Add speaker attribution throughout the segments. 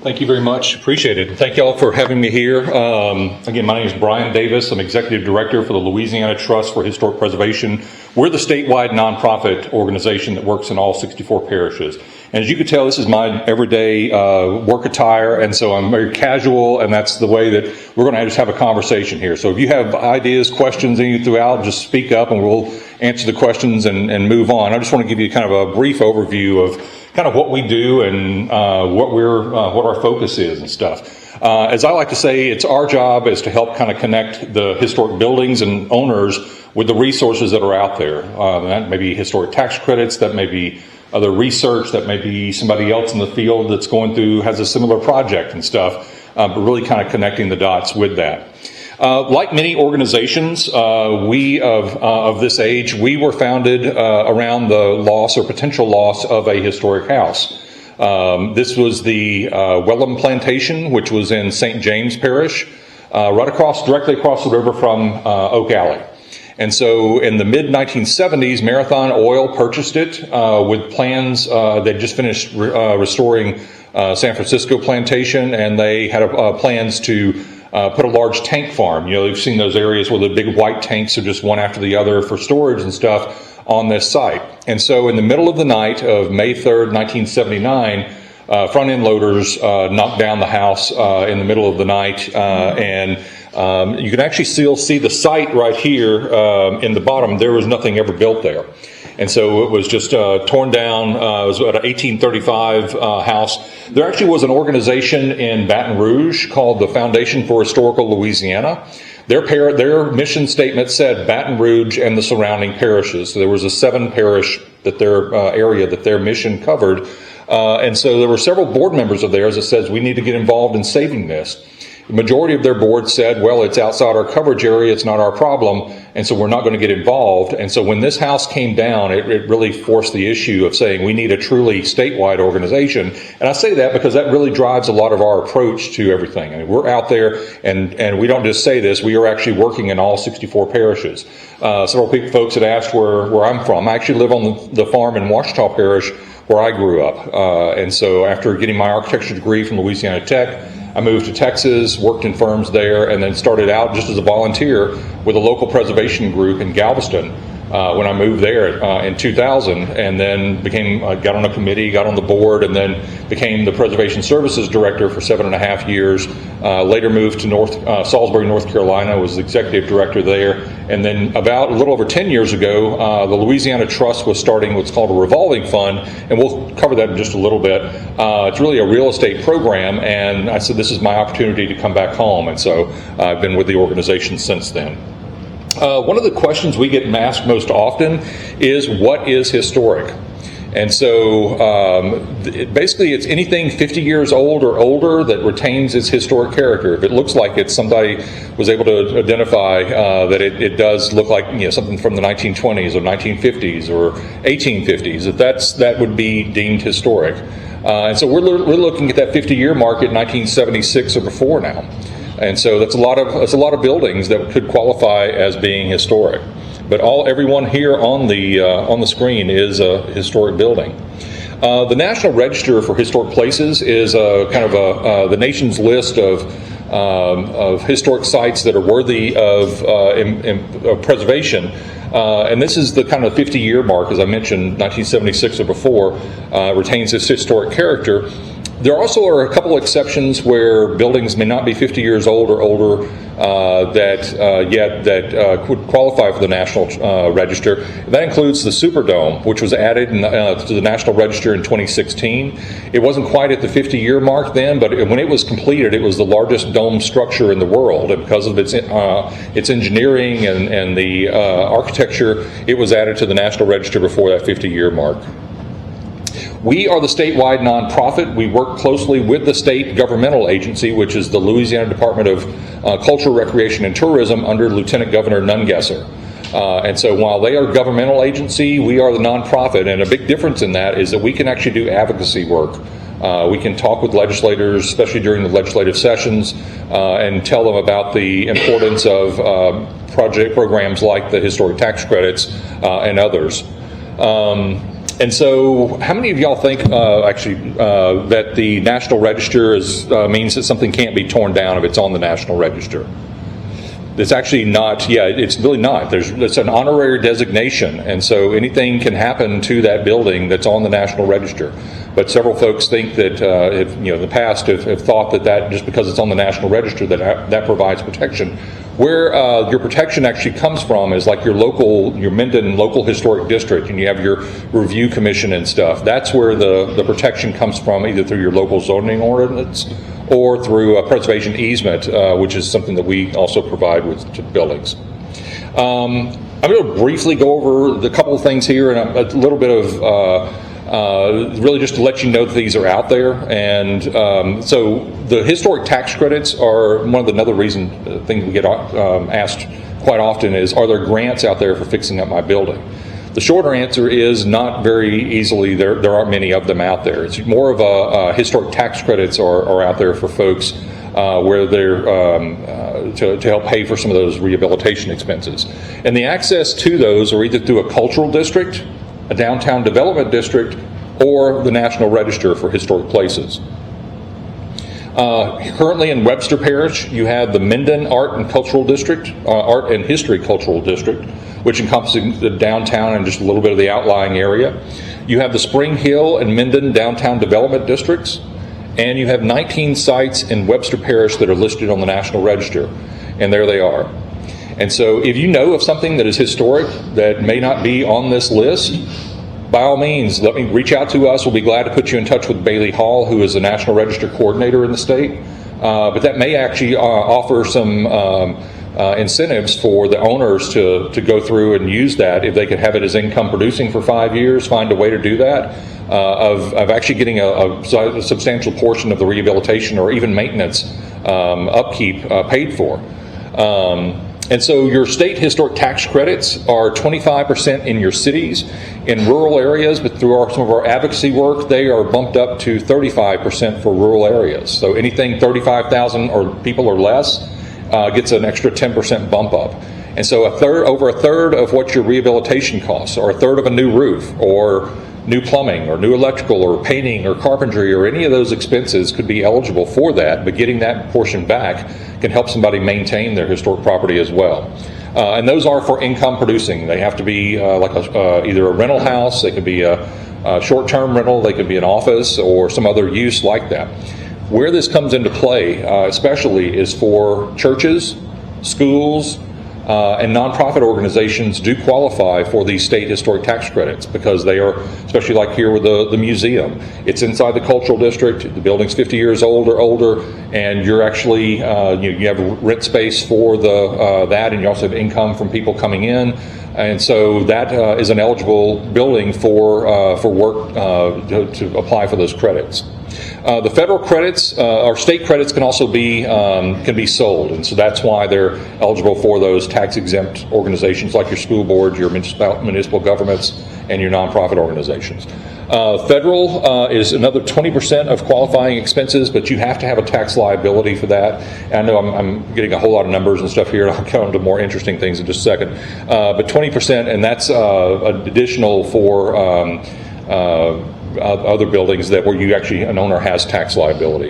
Speaker 1: Thank you very much. Appreciate it. Thank you all for having me here. Again, my name is Brian Davis. I'm Executive Director for the Louisiana Trust for Historic Preservation. We're the statewide nonprofit organization that works in all 64 parishes. And as you can tell, this is my everyday work attire, and so I'm very casual, and that's the way that we're going to just have a conversation here. So if you have ideas, questions, anything throughout, just speak up and we'll answer the questions and move on. I just want to give you kind of a brief overview of kind of what we do and what our focus is and stuff. As I like to say, it's our job is to help kind of connect the historic buildings and owners with the resources that are out there. That may be historic tax credits, that may be other research, that may be somebody else in the field that's going through, has a similar project and stuff, but really kind of connecting the dots with that. Like many organizations, we of this age, we were founded around the loss or potential loss of a historic house. This was the Wellham Plantation, which was in St. James Parish, directly across the river from Oak Alley. And so in the mid-1970s, Marathon Oil purchased it with plans. They'd just finished restoring San Francisco Plantation, and they had plans to put a large tank farm. You know, you've seen those areas where the big white tanks are just one after the other for storage and stuff on this site. And so in the middle of the night of May 3rd, 1979, front-end loaders knocked down the house in the middle of the night, and you can actually still see the site right here in the bottom. There was nothing ever built there. And so it was just torn down. It was about an 1835 house. There actually was an organization in Baton Rouge called the Foundation for Historical Louisiana. Their mission statement said Baton Rouge and the surrounding parishes. So there was a 7-parish that their area that their mission covered. And so there were several board members of theirs that says we need to get involved in saving this. The majority of their board said, well, it's outside our coverage area, it's not our problem, and so we're not going to get involved. And so when this house came down, it really forced the issue of saying we need a truly statewide organization. And I say that because that really drives a lot of our approach to everything. I mean, we're out there, and we don't just say this, we are actually working in all 64 parishes. Several folks had asked where I'm from. I actually live on the farm in Ouachita Parish where I grew up. And so after getting my architecture degree from Louisiana Tech, I moved to Texas, worked in firms there, and then started out just as a volunteer with a local preservation group in Galveston when I moved there in 2000, and then got on a committee, got on the board, and then became the Preservation Services Director for 7.5 years. Later moved to Salisbury, North Carolina, was the Executive Director there, and then about a little over 10 years ago, the Louisiana Trust was starting what's called a revolving fund, and we'll cover that in just a little bit. It's really a real estate program, and I said this is my opportunity to come back home, and so I've been with the organization since then. One of the questions we get asked most often is, what is historic? And so basically it's anything 50 years old or older that retains its historic character. If it looks like it's somebody was able to identify that it does look like something from the 1920s or 1950s or 1850s, that would be deemed historic. And so we're looking at that 50-year mark at 1976 or before now. And so that's a lot of buildings that could qualify as being historic. But everyone here on the screen is a historic building. The National Register for Historic Places is kind of the nation's list of historic sites that are worthy of preservation. And this is the kind of 50-year mark, as I mentioned, 1976 or before, retains this historic character. There also are a couple exceptions where buildings may not be 50 years old or older that could qualify for the National Register. That includes the Superdome, which was added to the National Register in 2016. It wasn't quite at the 50-year mark then, but when it was completed, it was the largest dome structure in the world. And because of its engineering and the architecture, it was added to the National Register before that 50-year mark. We are the statewide nonprofit. We work closely with the state governmental agency, which is the Louisiana Department of Culture, Recreation, and Tourism under Lieutenant Governor Nungesser. And so while they are a governmental agency, we are the nonprofit, and a big difference in that is that we can actually do advocacy work. We can talk with legislators, especially during the legislative sessions, and tell them about the importance of programs like the historic tax credits and others. And so, how many of y'all think, that the National Register means that something can't be torn down if it's on the National Register? It's actually not. Yeah, it's really not. It's an honorary designation, and so anything can happen to that building that's on the National Register. But several folks think that, in the past, have thought that just because it's on the National Register that provides protection. Where your protection actually comes from is like your Minden local historic district, and you have your review commission and stuff. That's where the protection comes from, either through your local zoning ordinance or through a preservation easement, which is something that we also provide to buildings. I'm going to briefly go over the couple of things here and a little bit of really just to let you know that these are out there. And so the historic tax credits are another thing we get asked quite often is, are there grants out there for fixing up my building? The shorter answer is not very easily. There aren't many of them out there. It's more of a historic tax credits are out there for folks where they're to help pay for some of those rehabilitation expenses. And the access to those are either through a cultural district, a downtown development district, or the National Register for Historic Places. Currently in Webster Parish, you have the Minden Art and History Cultural District, which encompasses the downtown and just a little bit of the outlying area. You have the Spring Hill and Minden Downtown Development Districts, and you have 19 sites in Webster Parish that are listed on the National Register, and there they are. And so if you know of something that is historic that may not be on this list, by all means, reach out to us. We'll be glad to put you in touch with Bailey Hall, who is the National Register coordinator in the state. But that may actually offer some incentives for the owners to go through and use that if they could have it as income producing for 5 years, find a way to do that, of actually getting a substantial portion of the rehabilitation or even maintenance upkeep paid for. And so your state historic tax credits are 25% in your cities. In rural areas, but through some of our advocacy work, they are bumped up to 35% for rural areas. So anything 35,000 or people or less gets an extra 10% bump up. And so over a third of what your rehabilitation costs, or a third of a new roof, or new plumbing, or new electrical, or painting, or carpentry, or any of those expenses could be eligible for that, but getting that portion back can help somebody maintain their historic property as well. And those are for income producing. They have to be either a rental house, they could be a short-term rental, they could be an office, or some other use like that. Where this comes into play, especially, is for churches, schools, and nonprofit organizations do qualify for these state historic tax credits because they are, especially like here with the museum, it's inside the cultural district, the building's 50 years old or older, and you're actually, you have rent space for that, and you also have income from people coming in, and so that is an eligible building for work to apply for those credits. The federal credits or state credits can also be sold, and so that's why they're eligible for those tax-exempt organizations like your school boards, your municipal governments, and your nonprofit organizations. Federal is another 20% of qualifying expenses, but you have to have a tax liability for that. And I know I'm getting a whole lot of numbers and stuff here, and I'll come to more interesting things in just a second. But 20%, and that's additional for other buildings where you actually, an owner has tax liability.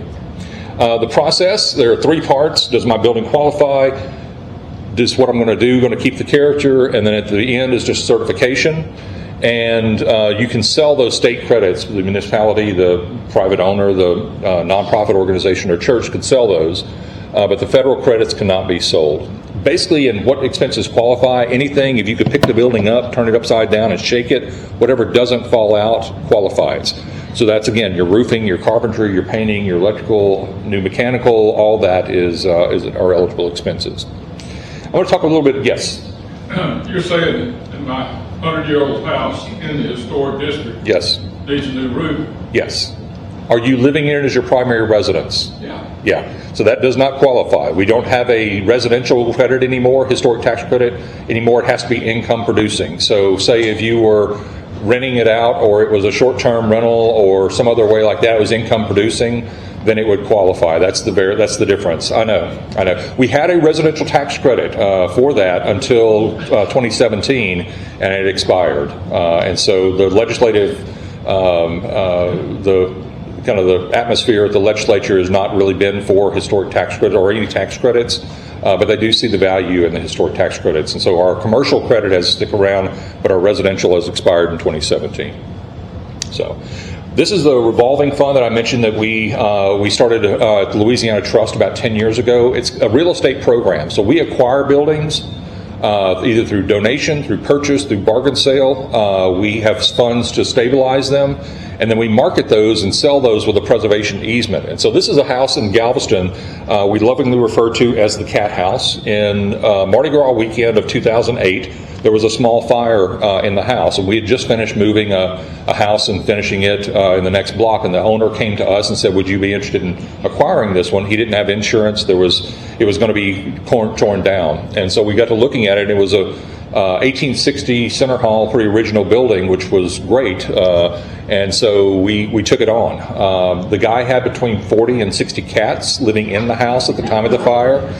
Speaker 1: The process, there are three parts. Does my building qualify? Does what I'm going to do going to keep the character? And then at the end is just certification. And you can sell those state credits. The municipality, the private owner, the nonprofit organization or church could sell those, but the federal credits cannot be sold. Basically, in what expenses qualify, anything, if you could pick the building up, turn it upside down and shake it, whatever doesn't fall out qualifies. So that's, again, your roofing, your carpentry, your painting, your electrical, new mechanical, all that are eligible expenses. I want to talk a little bit, yes?
Speaker 2: You're saying in my 100-year-old house in the historic district,
Speaker 1: yes,
Speaker 2: needs a new roof?
Speaker 1: Yes. Are you living in it as your primary residence?
Speaker 2: Yeah.
Speaker 1: Yeah. So that does not qualify. We don't have a residential credit anymore, historic tax credit anymore. It has to be income producing. So say if you were renting it out, or it was a short-term rental or some other way like that, it was income producing, then it would qualify. That's the difference. I know. We had a residential tax credit for that until 2017, and it expired. And so the legislative, the atmosphere at the legislature has not really been for historic tax credit or any tax credits, but they do see the value in the historic tax credits. And so our commercial credit has stuck around, but our residential has expired in 2017. So this is the revolving fund that I mentioned that we started at the Louisiana Trust about 10 years ago. It's a real estate program. So we acquire buildings either through donation, through purchase, through bargain sale. We have funds to stabilize them, and then we market those and sell those with a preservation easement. And so this is a house in Galveston we lovingly refer to as the Cat House. In Mardi Gras weekend of 2008, there was a small fire in the house, and we had just finished moving a house and finishing it in the next block, and the owner came to us and said, would you be interested in acquiring this one? He didn't have insurance. It was going to be torn down. And so we got to looking at it, and it was a 1860 Center Hall, pretty original building, which was great. And so we took it on. The guy had between 40 and 60 cats living in the house at the time of the fire.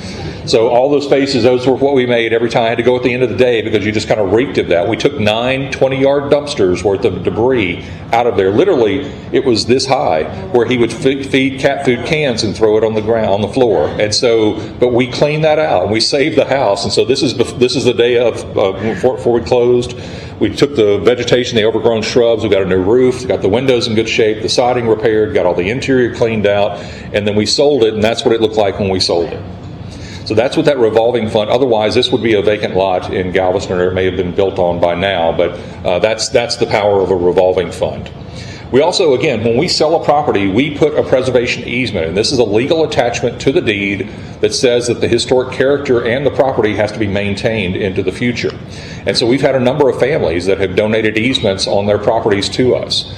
Speaker 1: So all those faces, those were what we made every time. I had to go at the end of the day because you just kind of reeked of that. We took 9 20-yard dumpsters worth of debris out of there. Literally, it was this high, where he would feed cat food cans and throw it on the ground, on the floor. And so, but we cleaned that out and we saved the house. And so this is the day of before we closed. We took the vegetation, the overgrown shrubs. We got a new roof, got the windows in good shape, the siding repaired, got all the interior cleaned out, and then we sold it. And that's what it looked like when we sold it. So that's what that revolving fund. Otherwise, this would be a vacant lot in Galveston, or it may have been built on by now. But that's the power of a revolving fund. We also, again, when we sell a property, we put a preservation easement, and this is a legal attachment to the deed that says that the historic character and the property has to be maintained into the future. And so we've had a number of families that have donated easements on their properties to us.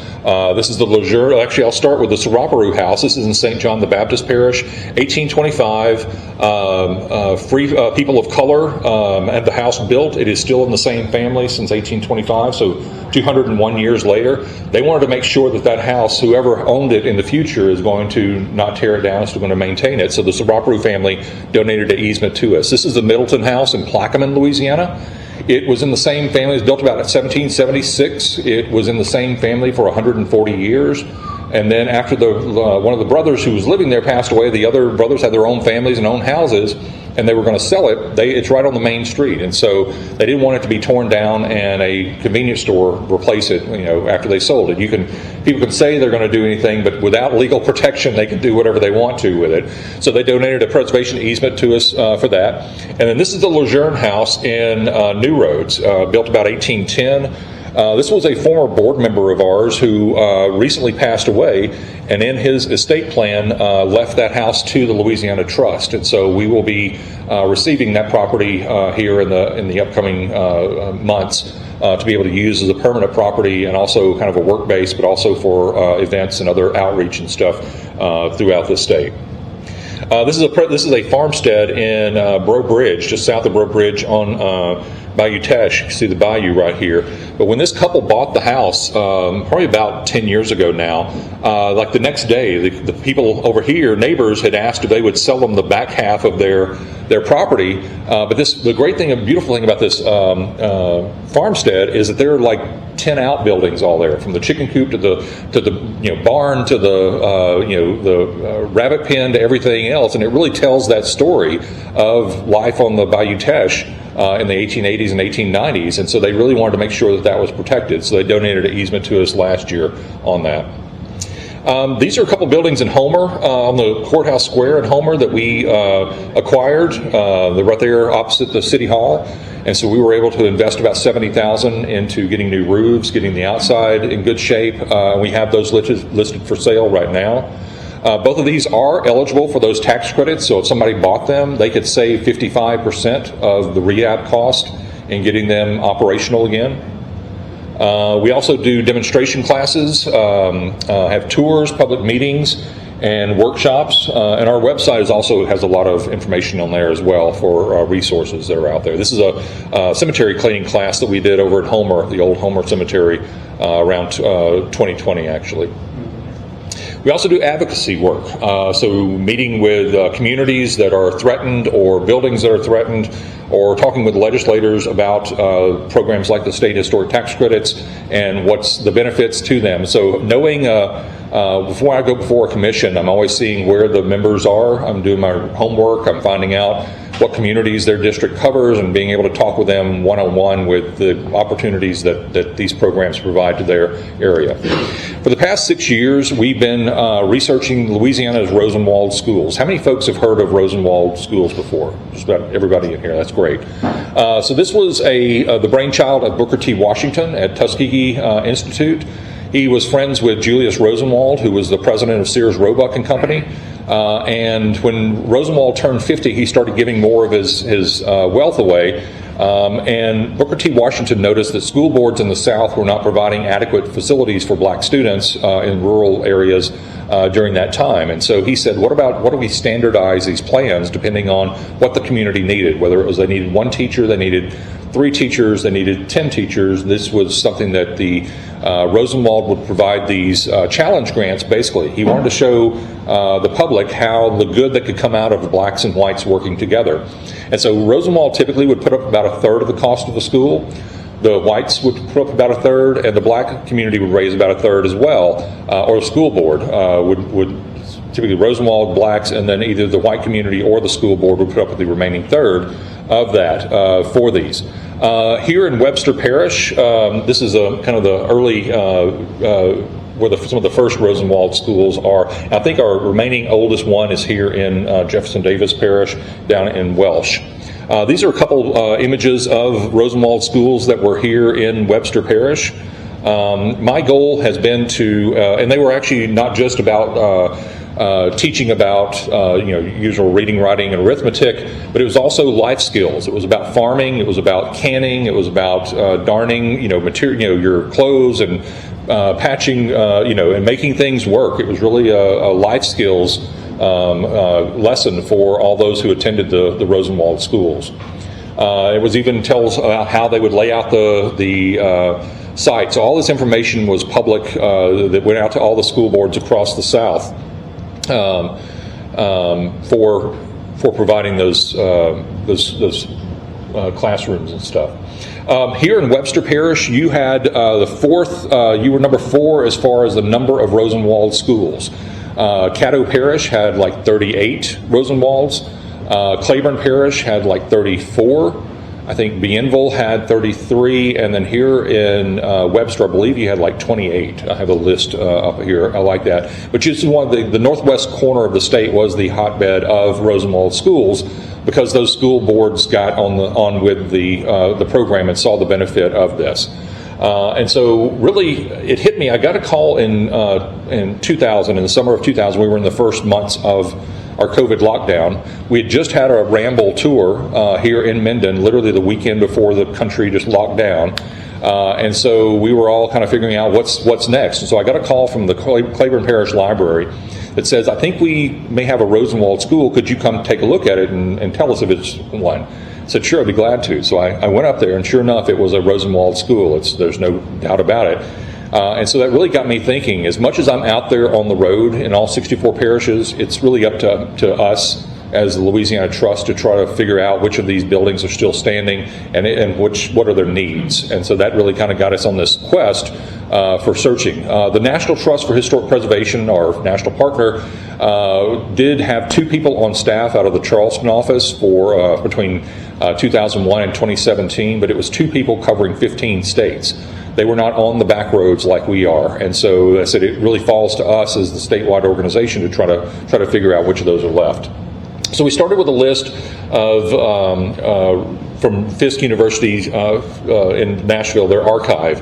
Speaker 1: This is the Lejeune. Actually, I'll start with the Saraparu house. This is in St. John the Baptist Parish, 1825. Free people of color had the house built. It is still in the same family since 1825, so 201 years later. They wanted to make sure that house, whoever owned it in the future, is going to not tear it down, is going to maintain it. So the Saraparu family donated an easement to us. This is the Middleton house in Plaquemine, Louisiana. It was in the same family. It was built about 1776. It was in the same family for 140 years. And then after one of the brothers who was living there passed away, the other brothers had their own families and own houses, and they were going to sell it. It's right on the main street, and so they didn't want it to be torn down and a convenience store replace it. After they sold it, people can say they're going to do anything, but without legal protection, they can do whatever they want to with it. So they donated a preservation easement to us for that. And then this is the Lejeune house in New Roads, built about 1810. This was a former board member of ours who recently passed away, and in his estate plan left that house to the Louisiana Trust. And so we will be receiving that property here in the upcoming months to be able to use as a permanent property and also kind of a work base, but also for events and other outreach and stuff throughout the state. This is a farmstead in Breaux Bridge, just south of Breaux Bridge on Bayou Teche. You can see the bayou right here. But when this couple bought the house, probably about 10 years ago now, like the next day, the people over here, neighbors, had asked if they would sell them the back half of their property. But the great thing, a beautiful thing about this farmstead is that there are like 10 outbuildings all there, from the chicken coop to the barn to the rabbit pen to everything else, and it really tells that story of life on the Bayou Teche in the 1880s and 1890s, and so they really wanted to make sure that was protected. So they donated an easement to us last year on that. These are a couple buildings in Homer, on the courthouse square in Homer, that we acquired. They're right there opposite the city hall. And so we were able to invest about $70,000 into getting new roofs, getting the outside in good shape. We have those listed for sale right now. Both of these are eligible for those tax credits. So if somebody bought them, they could save 55% of the rehab cost in getting them operational again. We also do demonstration classes, have tours, public meetings, and workshops. And our website has a lot of information on there as well for resources that are out there. This is a cemetery cleaning class that we did over at Homer, the old Homer Cemetery, around 2020 actually. We also do advocacy work, so meeting with communities that are threatened or buildings that are threatened, or talking with legislators about programs like the state historic tax credits and what's the benefits to them. So knowing before I go before a commission, I'm always seeing where the members are. I'm doing my homework. I'm finding out what communities their district covers and being able to talk with them one-on-one with the opportunities that these programs provide to their area. For the past 6 years, we've been researching Louisiana's Rosenwald Schools. How many folks have heard of Rosenwald Schools before? Just about everybody in here. That's great. So this was the brainchild of Booker T. Washington at Tuskegee Institute. He was friends with Julius Rosenwald, who was the president of Sears, Roebuck and Company. And when Rosenwald turned 50, he started giving more of his wealth away. And Booker T. Washington noticed that school boards in the South were not providing adequate facilities for black students in rural areas during that time. And so he said, what do we standardize these plans depending on what the community needed? Whether it was they needed 1 teacher, they needed 3 teachers, they needed 10 teachers. This was something that the Rosenwald would provide these challenge grants, basically. He wanted to show the public how the good that could come out of the blacks and whites working together. And so Rosenwald typically would put up about 1/3 of the cost of the school. The whites would put up about 1/3, and the black community would raise about 1/3 as well, or the school board would typically Rosenwald, blacks, and then either the white community or the school board would put up with the remaining 1/3 of that for these. Here in Webster Parish, this is kind of the early where some of the first Rosenwald schools are. I think our remaining oldest one is here in Jefferson Davis Parish down in Welsh. These are a couple images of Rosenwald schools that were here in Webster Parish. My goal has been to, and they were actually not just about teaching about usual reading, writing, and arithmetic, but it was also life skills. It was about farming. It was about canning. It was about darning, material, your clothes, and patching, and making things work. It was really a life skills lesson for all those who attended the Rosenwald schools. It was even tells about how they would lay out the site. So all this information was public that went out to all the school boards across the South. For providing those classrooms and stuff. Here in Webster Parish, you had you were number 4 as far as the number of Rosenwald schools. Caddo Parish had like 38 Rosenwalds. Claiborne Parish had like 34. I think Bienville had 33, and then here in Webster, I believe you had like 28. I have a list up here. I like that. But this is one of the northwest corner of the state was the hotbed of Rosenwald schools, because those school boards got on with the program and saw the benefit of this. And so really it hit me. I got a call in 2000, in the summer of 2000. We were in the first months of our COVID lockdown. We had just had a Ramble tour here in Minden, literally the weekend before the country just locked down. And so we were all kind of figuring out what's next. And so I got a call from the Claiborne Parish Library that says, I think we may have a Rosenwald school. Could you come take a look at it and tell us if it's one? I said, sure, I'd be glad to. So I went up there, and sure enough, it was a Rosenwald school. There's no doubt about it. And so that really got me thinking, as much as I'm out there on the road in all 64 parishes, it's really up to us as the Louisiana Trust to try to figure out which of these buildings are still standing and what are their needs. And so that really kind of got us on this quest for searching. The National Trust for Historic Preservation, our national partner, did have 2 people on staff out of the Charleston office for between 2001 and 2017, but it was 2 people covering 15 states. They were not on the back roads like we are, and so I said it really falls to us as the statewide organization to try to figure out which of those are left. So we started with a list of from Fisk University in Nashville, their archive,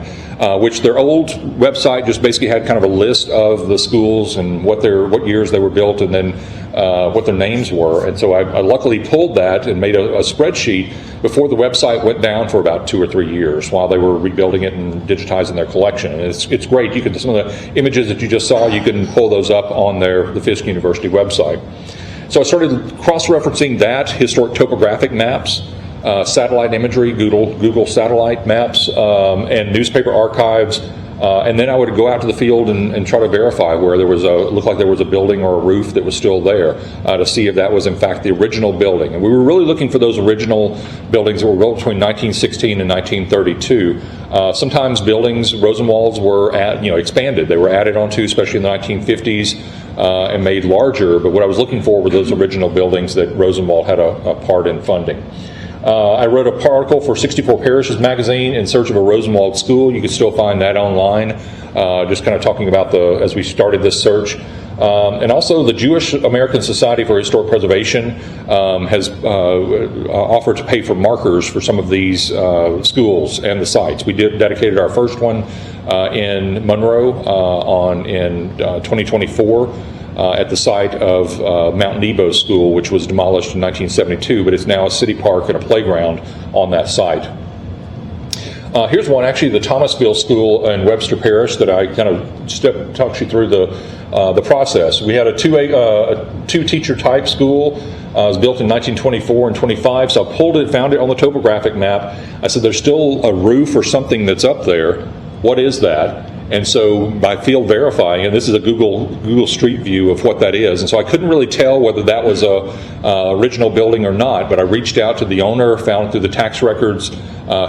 Speaker 1: which their old website just basically had kind of a list of the schools and what years they were built, and then what their names were. And so I luckily pulled that and made a spreadsheet before the website went down for about 2 or 3 years while they were rebuilding it and digitizing their collection. And it's great. Some of the images that you just saw, you can pull those up on the Fisk University website. So I started cross-referencing that, historic topographic maps, satellite imagery, Google satellite maps, and newspaper archives, And then I would go out to the field and try to verify where there was looked like there was a building or a roof that was still there to see if that was in fact the original building. And we were really looking for those original buildings that were built between 1916 and 1932. Sometimes buildings, Rosenwalds, were expanded. They were added onto, especially in the 1950s, and made larger. But what I was looking for were those original buildings that Rosenwald had a part in funding. I wrote an article for 64 Parishes magazine in search of a Rosenwald school. You can still find that online, just kind of talking about as we started this search. And also the Jewish American Society for Historic Preservation has offered to pay for markers for some of these schools and the sites. We dedicated our first one in Monroe in 2024. At the site of Mount Nebo School, which was demolished in 1972, but it's now a city park and a playground on that site. Here's one, actually, the Thomasville School in Webster Parish that I kind of talked you through the process. We had a two-teacher type school. It was built in 1924 and 25, so I found it on the topographic map. I said, there's still a roof or something that's up there. What is that? And so by field verifying, and this is a Google Street View of what that is, and so I couldn't really tell whether that was a original building or not, but I reached out to the owner, found through the tax records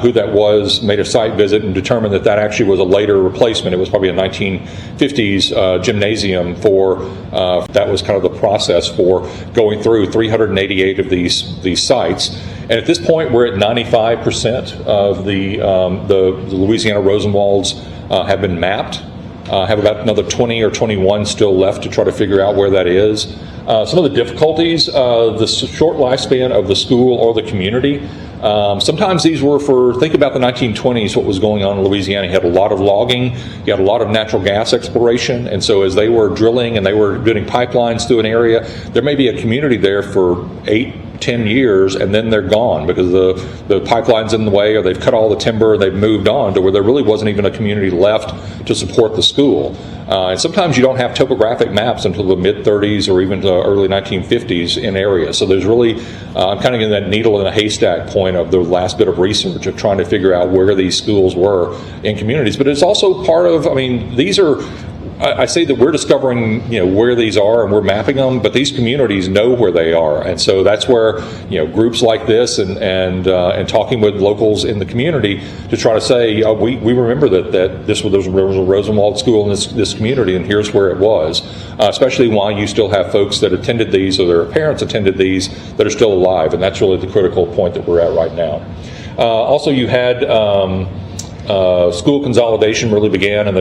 Speaker 1: who that was, made a site visit, and determined that that actually was a later replacement. It was probably a 1950s gymnasium that was kind of the process for going through 388 of these sites. And at this point, we're at 95% of the Louisiana Rosenwalds have been mapped. Have about another 20 or 21 still left to try to figure out where that is. Some of the difficulties, the short lifespan of the school or the community. Sometimes these were think about the 1920s, what was going on in Louisiana. You had a lot of logging, you had a lot of natural gas exploration, and so as they were drilling and they were doing pipelines through an area, there may be a community there for 8-10 years, and then they're gone because the pipeline's in the way, or they've cut all the timber and they've moved on to where there really wasn't even a community left to support the school. And sometimes you don't have topographic maps until the mid-30s or even the early 1950s in areas. So there's really, I'm kind of in that needle in a haystack point of the last bit of research of trying to figure out where these schools were in communities. But it's also part of, these are, I say that we're discovering, where these are and we're mapping them, but these communities know where they are, and so that's where, groups like this and talking with locals in the community to try to say, we remember that there was a Rosenwald School in this community, and here's where it was. Especially while you still have folks that attended these or their parents attended these that are still alive, and that's really the critical point that we're at right now. Also, you had. School consolidation really began in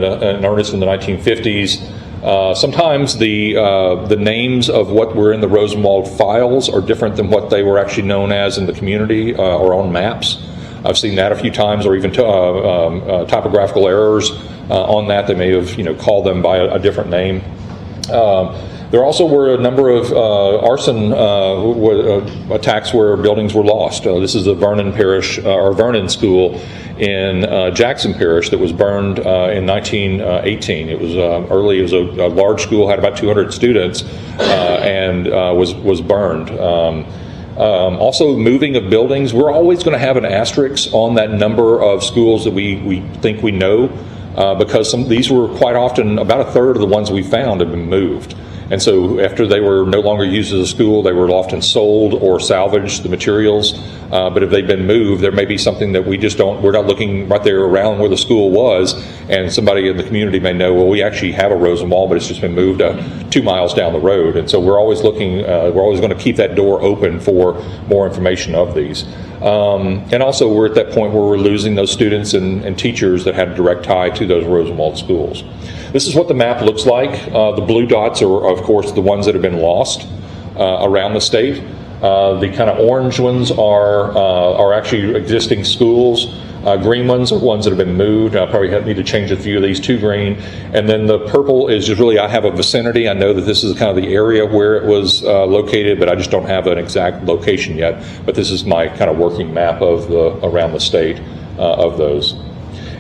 Speaker 1: earnest in the 1950s. Sometimes the names of what were in the Rosenwald files are different than what they were actually known as in the community or on maps. I've seen that a few times, or even typographical errors on that. They may have called them by a different name. There also were a number of arson attacks where buildings were lost. This is the Vernon Parish or Vernon School in Jackson Parish that was burned in 1918. It was early. It was a large school, had about 200 students, and was burned. Also, moving of buildings. We're always going to have an asterisk on that number of schools that we think we know, because these were quite often, about a third of the ones we found have been moved. And so after they were no longer used as a school, they were often sold or salvaged, the materials. But if they've been moved, there may be something that we're not looking right there around where the school was, and somebody in the community may know, well, we actually have a Rosenwald, but it's just been moved 2 miles down the road. And so we're always we're always going to keep that door open for more information of these. And also we're at that point where we're losing those students and teachers that had a direct tie to those Rosenwald schools. This is what the map looks like. The blue dots are, of course, the ones that have been lost around the state. The kind of orange ones are actually existing schools. Green ones are ones that have been moved. I probably need to change a few of these to green. And then the purple is just really, I have a vicinity. I know that this is kind of the area where it was located, but I just don't have an exact location yet. But this is my kind of working map of around the state of those.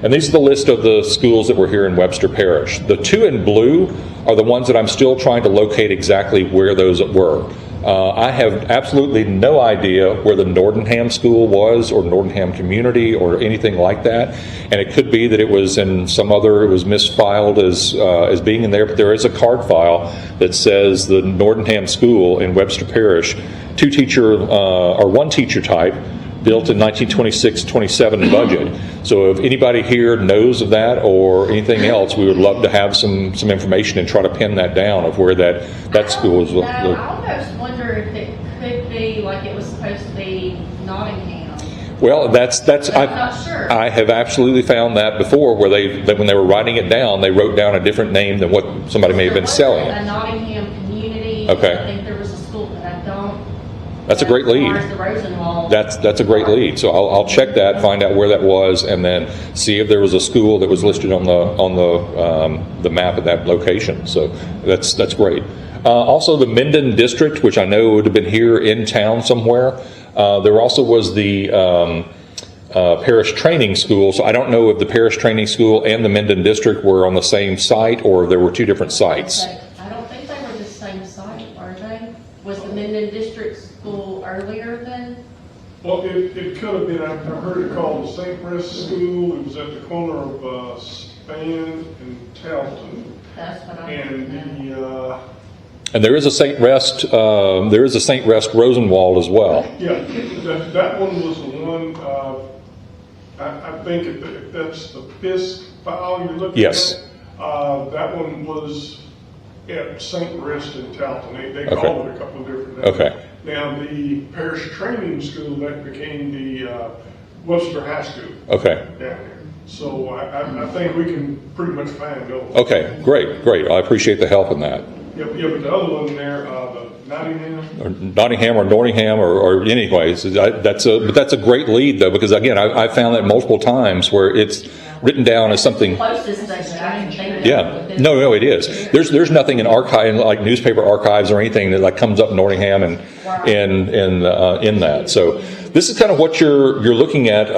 Speaker 1: And these are the list of the schools that were here in Webster Parish. The two in blue are the ones that I'm still trying to locate exactly where those were. I have absolutely no idea where the Nordenham School was, or Nordenham Community, or anything like that. And it could be that it was in some other, it was misfiled as being in there, but there is a card file that says the Nordenham School in Webster Parish, one teacher type, built in 1926-27 budget. So if anybody here knows of that or anything else, we would love to have some information and try to pin that down of where that school was.
Speaker 3: I almost wonder if it could be like it was supposed to be Nottingham.
Speaker 1: Well, that's
Speaker 3: I'm not sure.
Speaker 1: I have absolutely found that before, where when they were writing it down, they wrote down a different name than what somebody may have been selling
Speaker 3: A
Speaker 1: it.
Speaker 3: Nottingham Community.
Speaker 1: Okay.
Speaker 3: I think there was a school, but I don't.
Speaker 1: That's a great lead.
Speaker 3: As far as the Rosenwald.
Speaker 1: That's a great lead. So I'll check that, find out where that was, and then see if there was a school that was listed on the map of that location. So that's great. Also, the Minden District, which I know would have been here in town somewhere. There also was the Parish Training School. So I don't know if the Parish Training School and the Minden District were on the same site, or if there were two different sites.
Speaker 3: I don't think they were the same site, are they? Was the Minden District School earlier than?
Speaker 4: Well, it could have been. I heard it called the St. Rest School. It was at the corner of Span and Talton.
Speaker 3: That's what I
Speaker 4: And
Speaker 1: And there is a St. Rest Rosenwald as well.
Speaker 4: yeah, that one was the one. I think if that's the Fisk file you're looking
Speaker 1: Yes.
Speaker 4: at. That one was at St. Rest in Talton. They
Speaker 1: Okay.
Speaker 4: called it a couple of different names.
Speaker 1: Okay.
Speaker 4: Now the Parish Training School, that became the Webster High School
Speaker 1: Okay.
Speaker 4: down there. So I think we can pretty much find those.
Speaker 1: Okay. Great. I appreciate the help in that.
Speaker 4: Yeah, but the other one there, the Nottingham.
Speaker 1: Or Nottingham or Nottingham or anyways, that's a great lead though, because again, I found that multiple times where it's written down as something.
Speaker 3: Closest thing that I can think of.
Speaker 1: Yeah, no, it is. There's nothing in archive, like newspaper archives or anything that like comes up in Nottingham and in that. So this is kind of what you're looking at.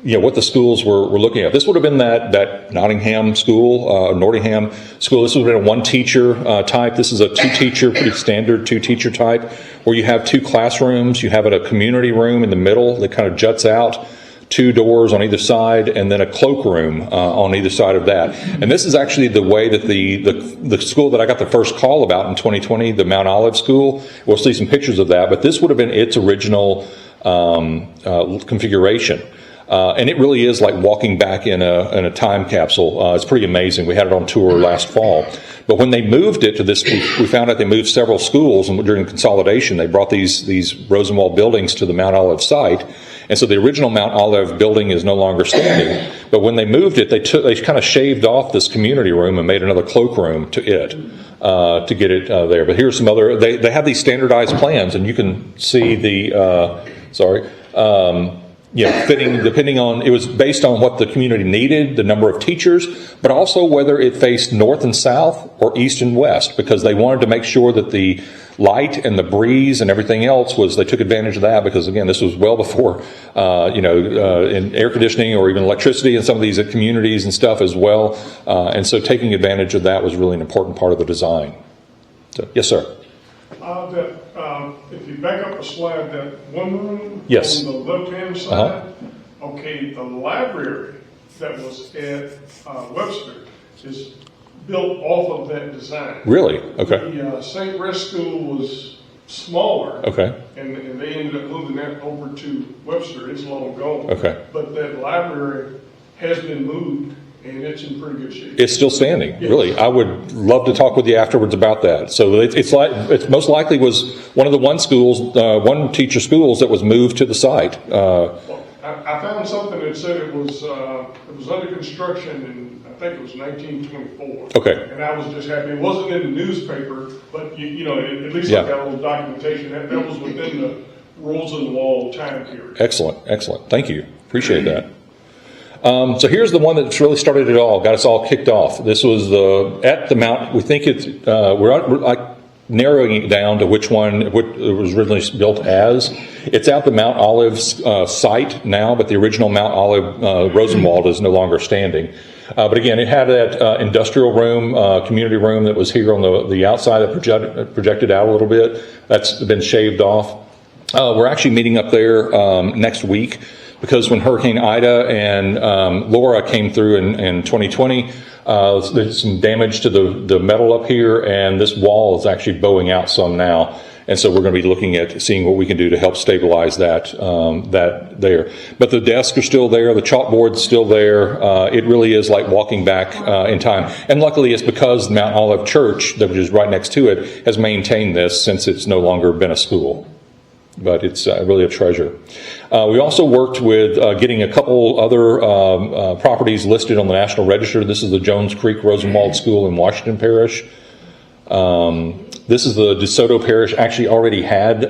Speaker 1: What the schools were looking at. This would have been that Nottingham school, Nottingham school. This would have been a one teacher type. This is a two teacher, pretty standard two teacher type, where you have two classrooms. You have a community room in the middle that kind of juts out, two doors on either side, and then a cloakroom on either side of that. And this is actually the way that the school that I got the first call about in 2020, the Mount Olive School. We'll see some pictures of that, but this would have been its original configuration. And it really is like walking back in a time capsule. It's pretty amazing. We had it on tour last fall. But when they moved it to this, we found out they moved several schools, and during consolidation, they brought these Rosenwald buildings to the Mount Olive site. And so the original Mount Olive building is no longer standing. But when they moved it, they kind of shaved off this community room and made another cloakroom to it, to get it there. But here's some other, they have these standardized plans, and you can see depending on, it was based on what the community needed, the number of teachers, but also whether it faced north and south or east and west, because they wanted to make sure that the light and the breeze and everything else they took advantage of that, because again, this was well before, in air conditioning or even electricity in some of these communities and stuff as well. And so taking advantage of that was really an important part of the design. So, yes, sir.
Speaker 4: If you back up a slide, that one room
Speaker 1: Yes.
Speaker 4: on the left-hand side, okay, the library that was at Webster is built off of that design.
Speaker 1: Really? Okay.
Speaker 4: The St. Rest School was smaller.
Speaker 1: Okay.
Speaker 4: And they ended up moving that over to Webster. It's long gone.
Speaker 1: Okay.
Speaker 4: But that library has been moved, and it's in pretty good shape.
Speaker 1: It's still standing,
Speaker 4: Yes.
Speaker 1: really. I would love to talk with you afterwards about that. So it's most likely was one of the one teacher schools that was moved to the site.
Speaker 4: Well, I found something that said it was under construction in, I think it was 1924.
Speaker 1: Okay.
Speaker 4: And I was just happy. It wasn't in the newspaper, but at least
Speaker 1: Yeah.
Speaker 4: I got a little documentation. That was within the Rosenwald time period.
Speaker 1: Excellent. Thank you. Appreciate that. So here's the one that's really started it all, got us all kicked off. This was at the Mount. We think we're narrowing it down to which one it was originally built as. It's at the Mount Olive site now, but the original Mount Olive Rosenwald is no longer standing. But again, it had that industrial room, community room that was here on the outside that projected out a little bit. That's been shaved off. We're actually meeting up there next week because when Hurricane Ida and Laura came through in 2020, there's some damage to the metal up here, and this wall is actually bowing out some now. And so we're going to be looking at seeing what we can do to help stabilize that there. But the desks are still there. The chalkboard's still there. It really is like walking back in time. And luckily, it's because Mount Olive Church, that was right next to it, has maintained this since it's no longer been a school. But it's really a treasure. We also worked with getting a couple other properties listed on the National Register. This is the Jones Creek Rosenwald School in Washington Parish. This is the DeSoto Parish actually already had.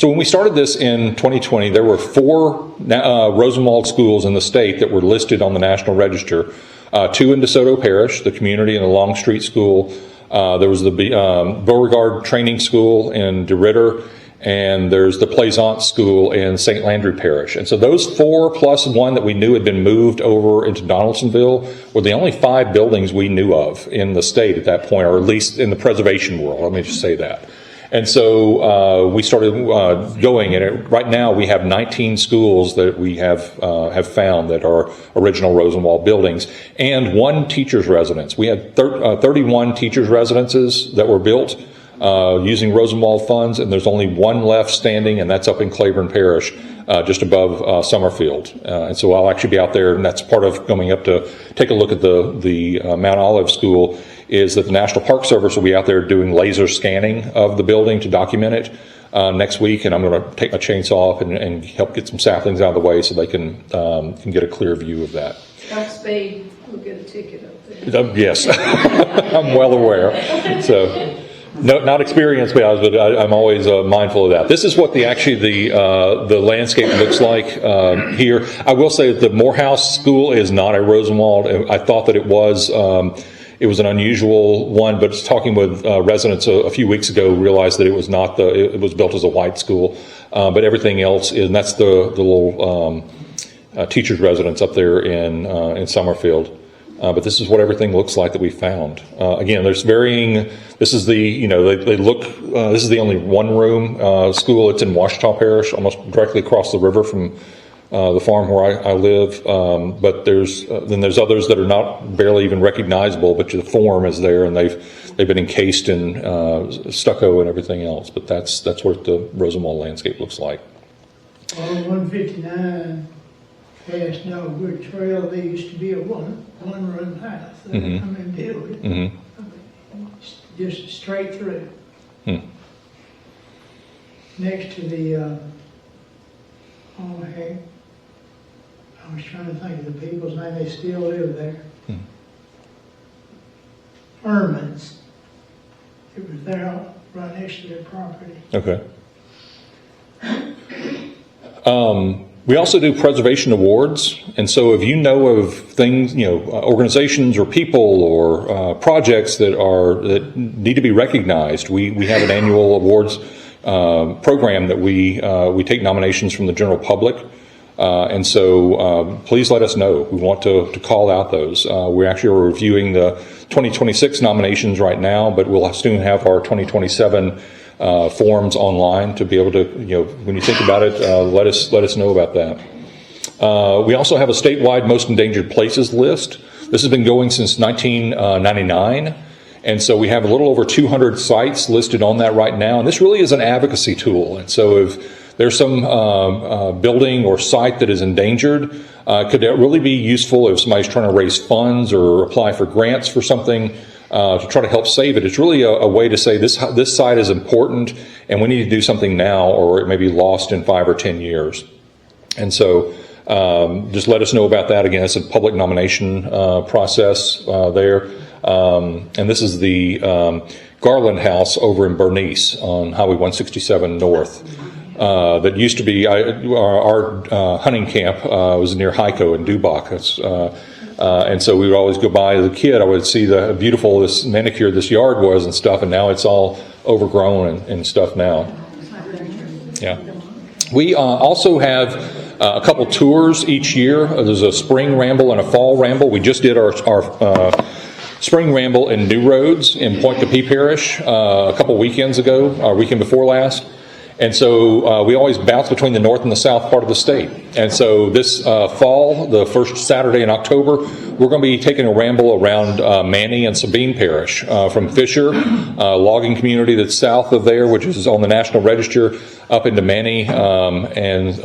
Speaker 1: So when we started this in 2020, there were 4 Rosenwald schools in the state that were listed on the National Register. 2 in DeSoto Parish, the community and the Longstreet School. There was the Beauregard Training School in DeRidder, and there's the Plaisance School in St. Landry Parish. And so those 4 plus 1 that we knew had been moved over into Donaldsonville were the only 5 buildings we knew of in the state at that point, or at least in the preservation world. Let me just say that. And so we started going, and right now we have 19 schools that we have found that are original Rosenwald buildings, and 1 teacher's residence. We had 31 teacher's residences that were built using Rosenwald funds, and there's only 1 left standing, and that's up in Claiborne Parish, just above Summerfield. And so I'll actually be out there, and that's part of going up to take a look at the Mount Olive School, is that the National Park Service will be out there doing laser scanning of the building to document it next week, and I'm going to take my chainsaw off and help get some saplings out of the way so they can get a clear view of that.
Speaker 5: Godspeed, we'll get a ticket up there.
Speaker 1: Yes, I'm well aware. So. No, not experienced, but I'm always mindful of that. This is what the landscape looks like here. I will say that the Morehouse School is not a Rosenwald. I thought that it was an unusual one, but talking with residents a few weeks ago, realized that it was not it was built as a white school, but everything else is, and that's the little teacher's residence up there in Summerfield. But this is what everything looks like that we found. Again, there's varying. This is they look. This is the only 1-room school. It's in Ouachita Parish, almost directly across the river from the farm where I live. But there's others that are not barely even recognizable, but the form is there, and they've been encased in stucco and everything else. But that's what the Rosenwald landscape looks like.
Speaker 6: On 159 past Dogwood Trail, there used to be a one-room house. Building. Just straight through. Next to the, I was trying to think of the people's name. They still live there. Herman's. It was there right next to their property.
Speaker 1: Okay. We also do preservation awards, and so if you know of things, organizations or people or projects that need to be recognized, we have an annual awards program that we take nominations from the general public, and so please let us know. We want to call out those. We actually are reviewing the 2026 nominations right now, but we'll soon have our 2027 forms online to be able to, when you think about it, let us know about that. We also have a statewide most endangered places list. This has been going since 1999, and so we have a little over 200 sites listed on that right now. And this really is an advocacy tool. And so if there's some building or site that is endangered, could that really be useful if somebody's trying to raise funds or apply for grants for something? To try to help save it. It's really a way to say this site is important and we need to do something now, or it may be lost in 5 or 10 years. And so just let us know about that. Again, it's a public nomination process there. And this is the Garland House over in Bernice on Highway 167 North. That used to be our hunting camp was near Hyco in Dubach. That's and so we would always go by as a kid. I would see the beautiful this manicure this yard was and stuff, and now it's all overgrown and stuff now. Yeah. We also have a couple tours each year. There's a spring ramble and a fall ramble. We just did our spring ramble in New Roads in Point Capee Parish a couple weekends ago, our weekend before last. And so we always bounce between the north and the south part of the state. And so this fall, the first Saturday in October, we're going to be taking a ramble around Manny and Sabine Parish from Fisher, logging community that's south of there, which is on the National Register, up into Manny and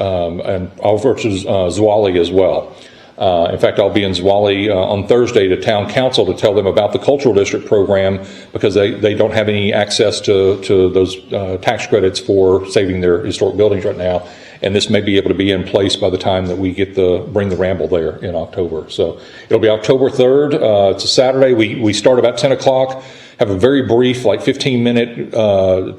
Speaker 1: over to Zwally as well. In fact, I'll be in Zwally on Thursday to town council to tell them about the cultural district program, because they don't have any access to those tax credits for saving their historic buildings right now. And this may be able to be in place by the time that we bring the ramble there in October. So it'll be October 3rd. It's a Saturday. We start about 10 o'clock, have a very brief, like 15-minute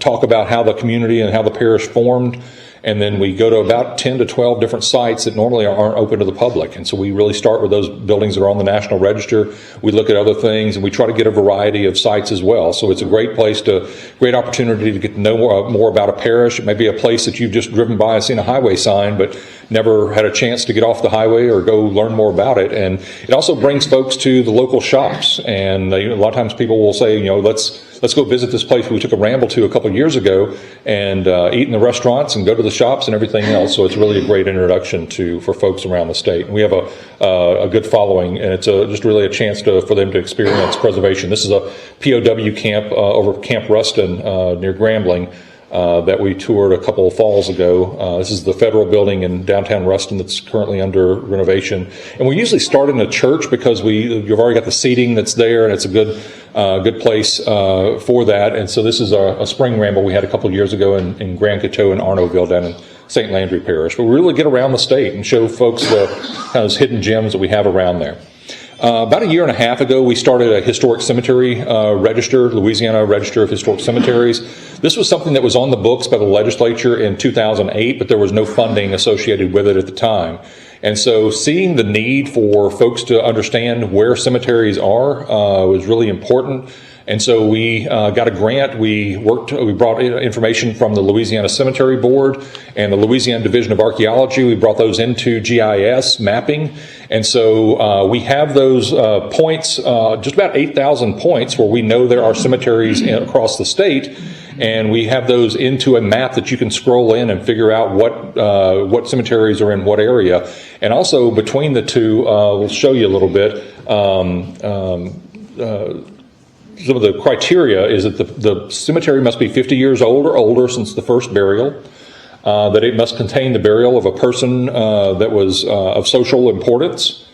Speaker 1: talk about how the community and how the parish formed. And then we go to about 10 to 12 different sites that normally aren't open to the public. And so we really start with those buildings that are on the National Register. We look at other things, and we try to get a variety of sites as well. So it's a great great opportunity to get to know more about a parish. It may be a place that you've just driven by and seen a highway sign, but never had a chance to get off the highway or go learn more about it. And it also brings folks to the local shops. And a lot of times people will say, let's go visit this place we took a ramble to a couple of years ago and eat in the restaurants and go to the shops and everything else. So it's really a great introduction for folks around the state. And we have a good following, and it's just really a chance for them to experience preservation. This is a POW camp over Camp Ruston near Grambling that we toured a couple of falls ago. This is the federal building in downtown Ruston that's currently under renovation. And we usually start in a church because you've already got the seating that's there, and it's a good place for that. And so this is a spring ramble we had a couple of years ago in Grand Coteau and Arnaudville down in St. Landry Parish. But we really get around the state and show folks the kind of those hidden gems that we have around there. About a year and a half ago, we started a historic cemetery register, Louisiana Register of Historic Cemeteries. This was something that was on the books by the legislature in 2008, but there was no funding associated with it at the time. And so seeing the need for folks to understand where cemeteries are was really important. And so we got a grant. We brought information from the Louisiana Cemetery Board and the Louisiana Division of Archaeology. We brought those into GIS mapping. And so we have those points, just about 8,000 points where we know there are cemeteries across the state. And we have those into a map that you can scroll in and figure out what cemeteries are in what area. And also between the two, we'll show you a little bit. Some of the criteria is that the cemetery must be 50 years old or older since the first burial, that it must contain the burial of a person that was of social importance,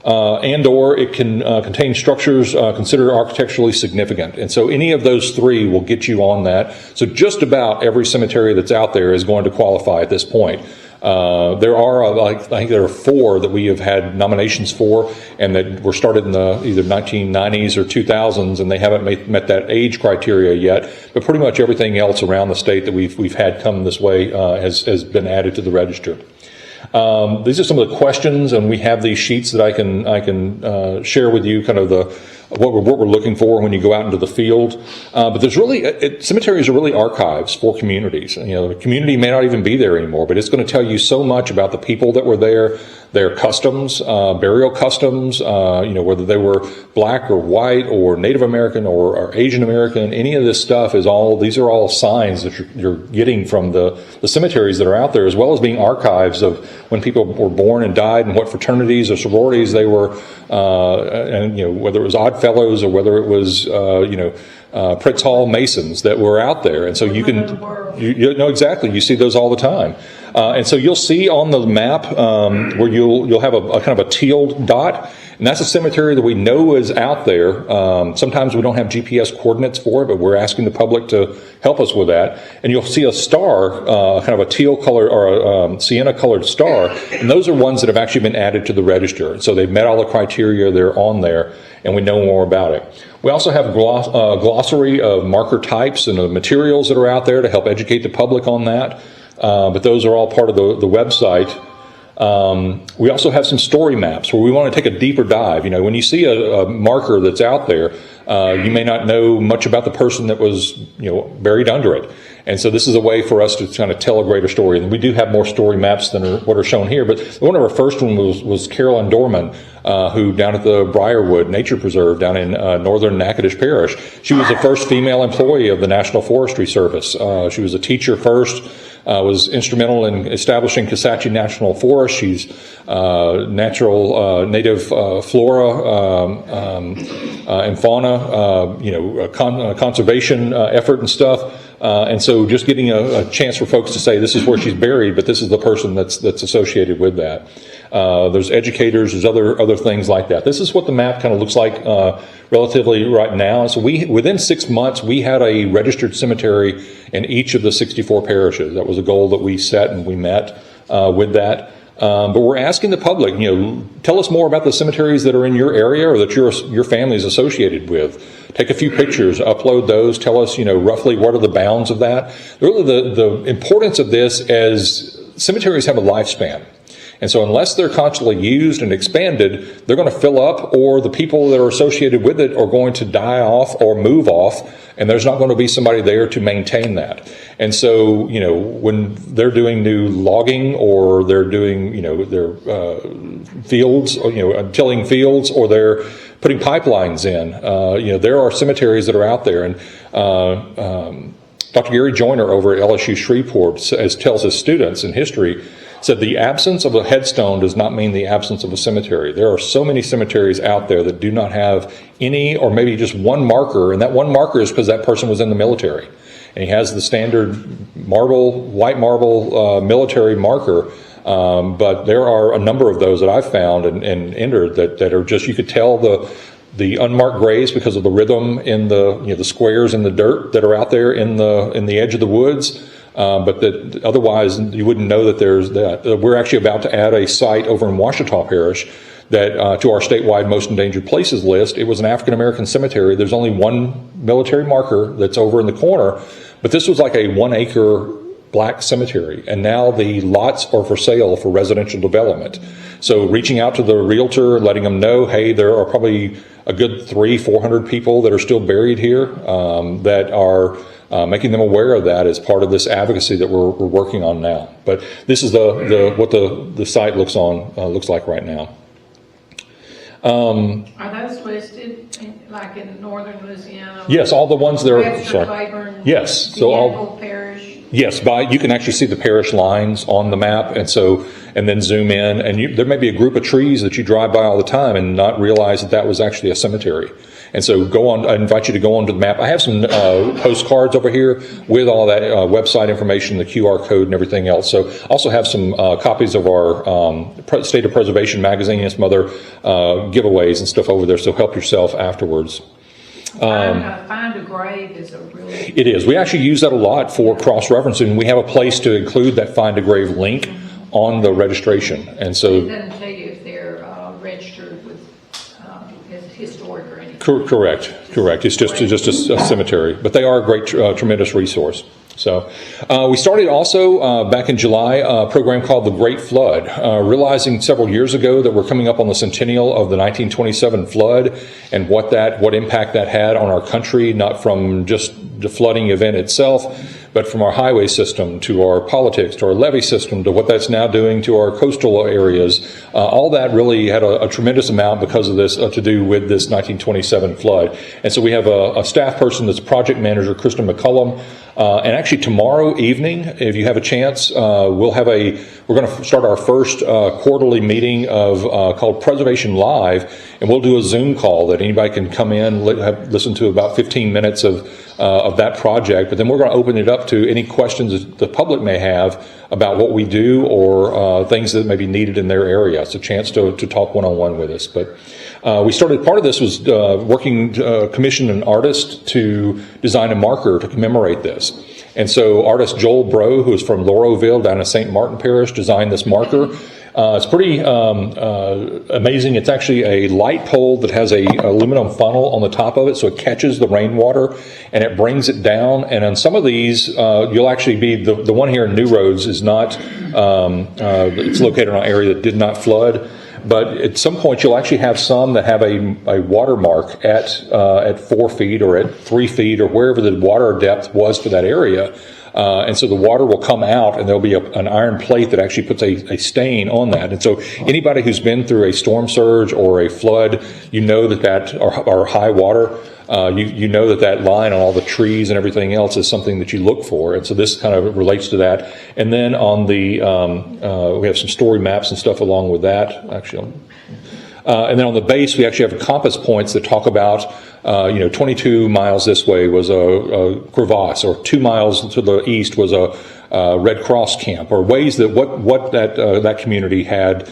Speaker 1: and or it can contain structures considered architecturally significant. And so any of those three will get you on that. So just about every cemetery that's out there is going to qualify at this point. There are, I think there are 4 that we have had nominations for, and that were started in the either 1990s or 2000s, and they haven't met that age criteria yet. But pretty much everything else around the state that we've had come this way has been added to the register. These are some of the questions, and we have these sheets that I can share with you, kind of what we're looking for when you go out into the field. But there's cemeteries are really archives for communities. The community may not even be there anymore, but it's going to tell you so much about the people that were there, their customs, burial customs, whether they were black or white or Native American or Asian American. Any of this stuff these are all signs that you're getting from the cemeteries that are out there, as well as being archives of when people were born and died and what fraternities or sororities they were, and whether it was Odd Fellows or whether it was Pritz Hall Masons that were out there. And so you can know exactly. You see those all the time. And so you'll see on the map where you'll have a kind of a teal dot, and that's a cemetery that we know is out there. Sometimes we don't have GPS coordinates for it, but we're asking the public to help us with that. And you'll see a star, kind of a teal color or a sienna colored star, and those are ones that have actually been added to the register. So they've met all the criteria, they're on there, and we know more about it. We also have a glossary of marker types and the materials that are out there to help educate the public on that. But those are all part of the website. We also have some story maps where we want to take a deeper dive. When you see a marker that's out there, you may not know much about the person that was, buried under it. And so this is a way for us to kind of tell a greater story. And we do have more story maps than what are shown here. But one of our first ones was Carolyn Dorman, who down at the Briarwood Nature Preserve down in northern Natchitoches Parish. She was the first female employee of the National Forestry Service. She was a teacher first. Was instrumental in establishing Kisatchie National Forest. She's native flora and fauna, conservation effort and stuff. And so just getting a chance for folks to say this is where she's buried, but this is the person that's associated with that. There's educators, there's other things like that. This is what the map kind of looks like relatively right now. So within 6 months, we had a registered cemetery in each of the 64 parishes. That was a goal that we set, and we met with that. But we're asking the public, tell us more about the cemeteries that are in your area or that your family is associated with. Take a few pictures, upload those, tell us, roughly what are the bounds of that. Really, the importance of this is cemeteries have a lifespan. And so unless they're constantly used and expanded, they're going to fill up, or the people that are associated with it are going to die off or move off, and there's not going to be somebody there to maintain that. And so, when they're doing new logging, or they're doing, their fields, or, tilling fields, or they're putting pipelines in, there are cemeteries that are out there. And Dr. Gary Joyner over at LSU Shreveport tells his students in history, said the absence of a headstone does not mean the absence of a cemetery. There are so many cemeteries out there that do not have any, or maybe just one marker, and that one marker is because that person was in the military. And he has the standard white marble military marker, but there are a number of those that I've found and entered that are just, you could tell the unmarked graves because of the rhythm in the squares in the dirt that are out there in the edge of the woods. But that otherwise you wouldn't know that there's that. We're actually about to add a site over in Ouachita Parish that to our statewide most endangered places list. It was an African American cemetery. There's only one military marker that's over in the corner, but this was like a 1 acre black cemetery, and now the lots are for sale for residential development. So reaching out to the realtor, letting them know, hey, there are probably a good 300-400 people that are still buried here that are making them aware of that as part of this advocacy that we're working on now. But this is what the site looks like right now.
Speaker 5: Are those listed like in northern Louisiana?
Speaker 1: Yes, all the ones that are.
Speaker 5: Webster, Claiborne,
Speaker 1: Yes, so all
Speaker 5: Parish.
Speaker 1: Yes, you can actually see the parish lines on the map, and then zoom in, and there may be a group of trees that you drive by all the time and not realize that was actually a cemetery. And so I invite you to go onto the map. I have some postcards over here with all that website information, the QR code and everything else. So I also have some copies of our State of Preservation magazine and some other giveaways and stuff over there, so help yourself afterwards.
Speaker 5: Find a grave is a really...
Speaker 1: It is. We actually use that a lot for cross-referencing. We have a place to include that Find a Grave link on the registration. And so...
Speaker 5: It doesn't tell you if they're registered with historic or anything.
Speaker 1: Correct. It's just a cemetery. But they are a great, tremendous resource. So we started also back in July a program called The Great Flood, realizing several years ago that we're coming up on the centennial of the 1927 flood and what impact that had on our country, not from just the flooding event itself, but from our highway system to our politics to our levee system to what that's now doing to our coastal areas. All that really had a tremendous amount because of this to do with this 1927 flood. And so we have a staff person that's project manager, Kristen McCullum. And actually tomorrow evening, if you have a chance, we're going to start our first quarterly meeting called Preservation Live, and we'll do a Zoom call that anybody can come in, listen to about 15 minutes of that project. But then we're going to open it up to any questions that the public may have about what we do or things that may be needed in their area. It's a chance to talk one-on-one with us. But we started, part of this was commissioned an artist to design a marker to commemorate this. And so artist Joel Bro, who is from Lauroville down in St. Martin Parish, designed this marker. It's pretty amazing. It's actually a light pole that has a aluminum funnel on the top of it, so it catches the rainwater and it brings it down. And on some of these, you'll actually be, the one here in New Roads is not, it's located on an area that did not flood. But at some point, you'll actually have some that have a watermark at 4 feet or at 3 feet or wherever the water depth was for that area. And so the water will come out, and there'll be an iron plate that actually puts a stain on that. And so anybody who's been through a storm surge or a flood, you know or high water, you know that line on all the trees and everything else is something that you look for. And so this kind of relates to that. And then on the, we have some story maps and stuff along with that, actually. And then on the base, we actually have compass points that talk about, 22 miles this way was a crevasse, or 2 miles to the east was a Red Cross camp, or ways that what that community had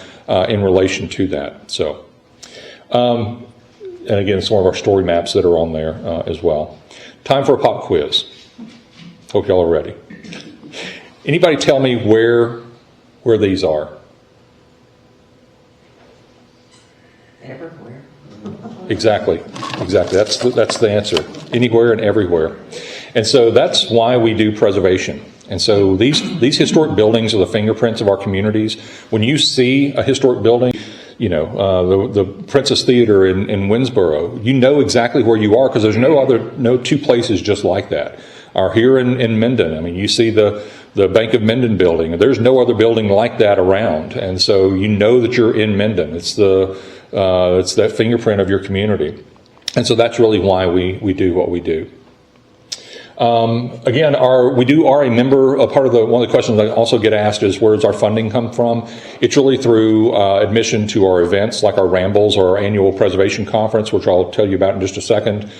Speaker 1: in relation to that. So, and again, some of our story maps that are on there as well. Time for a pop quiz. Hope y'all are ready. Anybody tell me where these are?
Speaker 7: Everywhere.
Speaker 1: Exactly. That's the answer. Anywhere and everywhere. And so that's why we do preservation. And so these historic buildings are the fingerprints of our communities. When you see a historic building, the Princess Theater in Winsboro, you know exactly where you are because there's no two places just like that. Or here in Minden, I mean, you see the Bank of Minden building. There's no other building like that around, and so you know that you're in Minden. It's that fingerprint of your community, and so that's really why we do what we do. Again, we are a member. One of the questions I also get asked is, where does our funding come from? It's really through admission to our events, like our Rambles or our annual Preservation Conference, which I'll tell you about in just a second.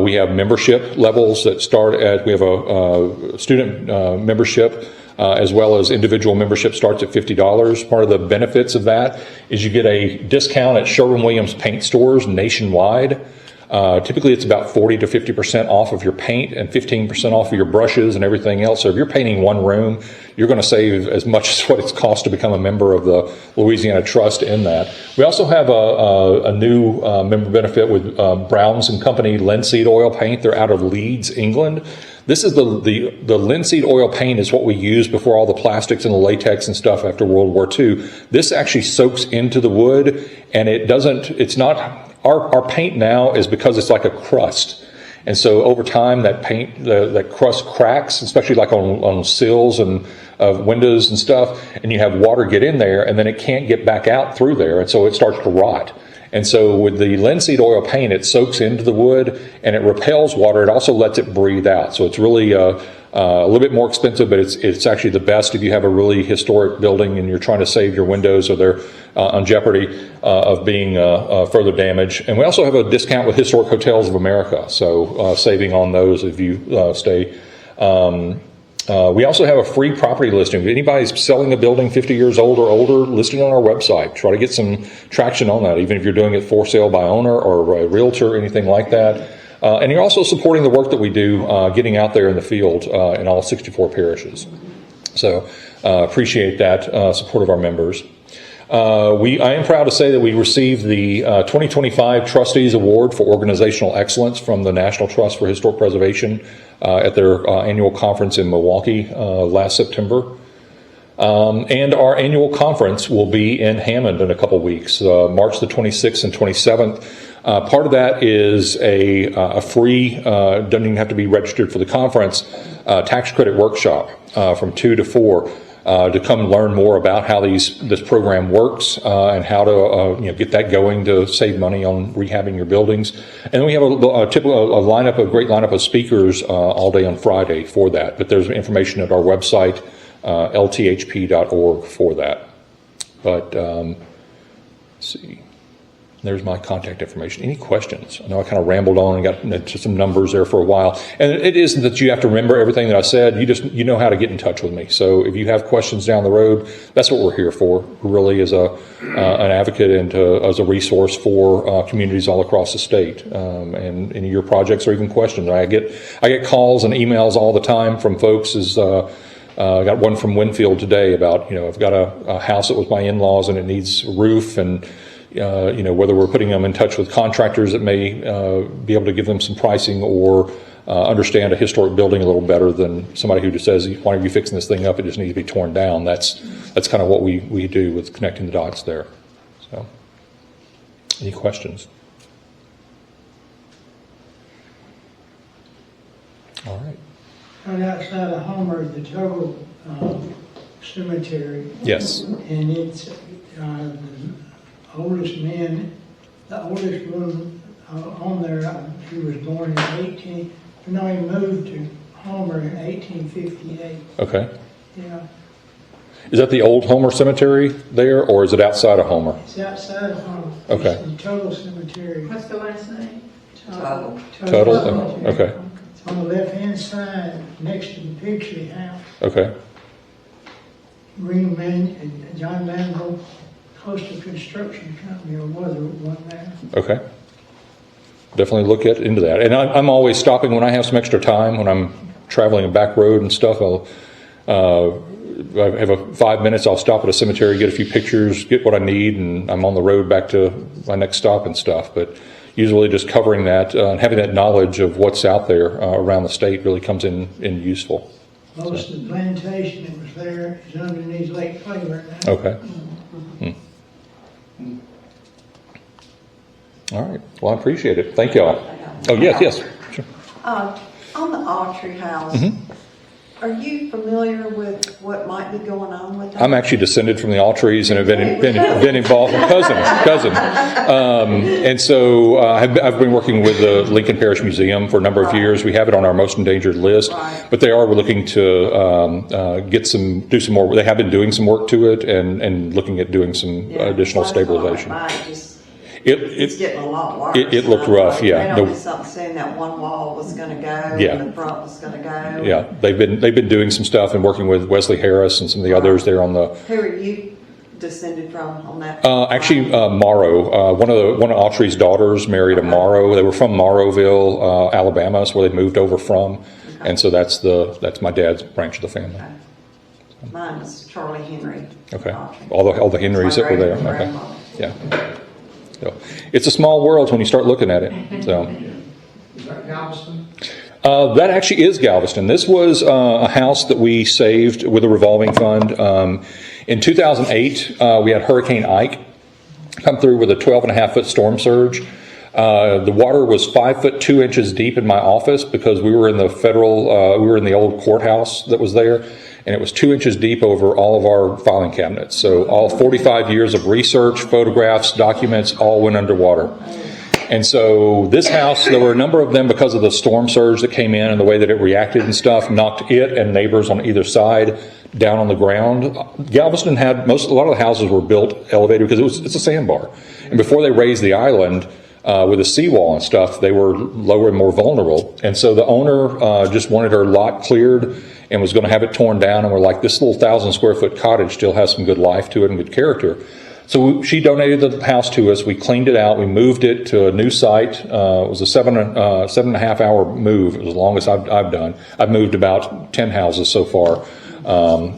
Speaker 1: We have membership levels that start at. We have a student membership. As well as individual membership starts at $50. Part of the benefits of that is you get a discount at Sherwin-Williams paint stores nationwide. Typically, it's about 40 to 50% off of your paint and 15% off of your brushes and everything else. So if you're painting one room, you're going to save as much as what it's cost to become a member of the Louisiana Trust in that. We also have a new member benefit with Browns & Company linseed oil paint. They're out of Leeds, England. This is the linseed oil paint is what we used before all the plastics and the latex and stuff after World War II. This actually soaks into the wood, and our paint now is because it's like a crust. And so over time that paint, that crust cracks, especially like on sills and of windows and stuff, and you have water get in there, and then it can't get back out through there, and so it starts to rot. And so with the linseed oil paint, it soaks into the wood and it repels water. It also lets it breathe out. So it's really a little bit more expensive, but it's actually the best if you have a really historic building and you're trying to save your windows or they're on jeopardy of being further damaged. And we also have a discount with Historic Hotels of America, so saving on those if you stay. We also have a free property listing. If anybody's selling a building 50 years old or older, listing on our website. Try to get some traction on that, even if you're doing it for sale by owner or a realtor, anything like that. And you're also supporting the work that we do, getting out there in the field in all 64 parishes. So appreciate that support of our members. I am proud to say that we received the 2025 Trustees Award for Organizational Excellence from the National Trust for Historic Preservation at their annual conference in Milwaukee last September. And our annual conference will be in Hammond in a couple weeks, March the 26th and 27th. Part of that is a free, doesn't even have to be registered for the conference, tax credit workshop from 2 to 4. To come learn more about how this program works and how to get that going to save money on rehabbing your buildings. And then we have a great lineup of speakers all day on Friday for that. But there's information at our website, lthp.org, for that. But let's see. There's my contact information. Any questions? I know I kind of rambled on and got into some numbers there for a while. And it isn't that you have to remember everything that I said. You know how to get in touch with me. So if you have questions down the road, that's what we're here for. Really, as an advocate and as a resource for communities all across the state. And any of your projects or even questions. I get calls and emails all the time from folks. I got one from Winfield today about I've got a house that was my in-laws and it needs a roof and. Whether we're putting them in touch with contractors that may be able to give them some pricing or understand a historic building a little better than somebody who just says, why are you fixing this thing up? It just needs to be torn down. That's kind of what we do with connecting the dots there. So, any questions? All right.
Speaker 6: Right outside of Homer, the Total Cemetery,
Speaker 1: Yes.
Speaker 6: and it's the oldest man, the oldest one on there, he was born in he moved to Homer in 1858.
Speaker 1: Okay.
Speaker 6: Yeah,
Speaker 1: Is that the old Homer Cemetery there, or is it outside of Homer?
Speaker 6: it's outside of Homer.
Speaker 1: Okay.
Speaker 6: It's the Total Cemetery.
Speaker 5: What's the last name?
Speaker 1: Total?
Speaker 6: Cemetery.
Speaker 1: Okay.
Speaker 6: It's on the left-hand side, next to the Pigsley House.
Speaker 1: Okay.
Speaker 6: Green Man and John Mandel Coastal Construction Company, or was there one there?
Speaker 1: Okay. Definitely look into that. And I'm always stopping when I have some extra time, when I'm traveling a back road and stuff. I have 5 minutes, I'll stop at a cemetery, get a few pictures, get what I need, and I'm on the road back to my next stop and stuff. But usually just covering that and having that knowledge of what's out there around the state really comes in useful.
Speaker 6: Most of the plantation that was there is underneath Lake Clay right now.
Speaker 1: Okay. All right. Well, I appreciate it. Thank you all. Oh, yes. Sure.
Speaker 7: On the Autry House, are you familiar with what might be going on with that?
Speaker 1: I'm actually descended from the Autries and have been involved. Cousin. And so I've been working with the Lincoln Parish Museum for a number of years. We have it on our most endangered list, but they are looking to do some more. They have been doing some work to it and looking at doing some additional stabilization.
Speaker 7: It's getting a lot worse.
Speaker 1: It looked rough, yeah.
Speaker 7: They don't something saying that one wall was going to go, and the front was going to go.
Speaker 1: Yeah, they've been doing some stuff and working with Wesley Harris and some of the others there on the.
Speaker 7: Who are you descended from on that?
Speaker 1: Actually, Morrow. One of Autry's daughters married a Morrow. They were from Morrowville, Alabama. That's where they moved over from, and so that's my dad's branch of the family.
Speaker 7: Okay. Mine was Charlie Henry.
Speaker 1: Okay,
Speaker 7: Autry.
Speaker 1: all the Henrys that were there. Okay, yeah. So, it's a small world when you start looking at it. So.
Speaker 8: Is that Galveston?
Speaker 1: That actually is Galveston. This was a house that we saved with a revolving fund. In 2008, we had Hurricane Ike come through with a 12.5-foot storm surge. The water was 5 foot 2 inches deep in my office because we were in the we were in the old courthouse that was there. And it was 2 inches deep over all of our filing cabinets. So all 45 years of research, photographs, documents, all went underwater. And so this house, there were a number of them because of the storm surge that came in and the way that it reacted and stuff, knocked it and neighbors on either side down on the ground. Galveston had a lot of the houses were built elevated because it's a sandbar. And before they raised the island, with a seawall and stuff, they were lower and more vulnerable. And so the owner just wanted her lot cleared and was going to have it torn down. And we're like, this little 1,000-square-foot cottage still has some good life to it and good character. So she donated the house to us. We cleaned it out. We moved it to a new site. It was a 7.5-hour move. It was the longest I've done. I've moved about 10 houses so far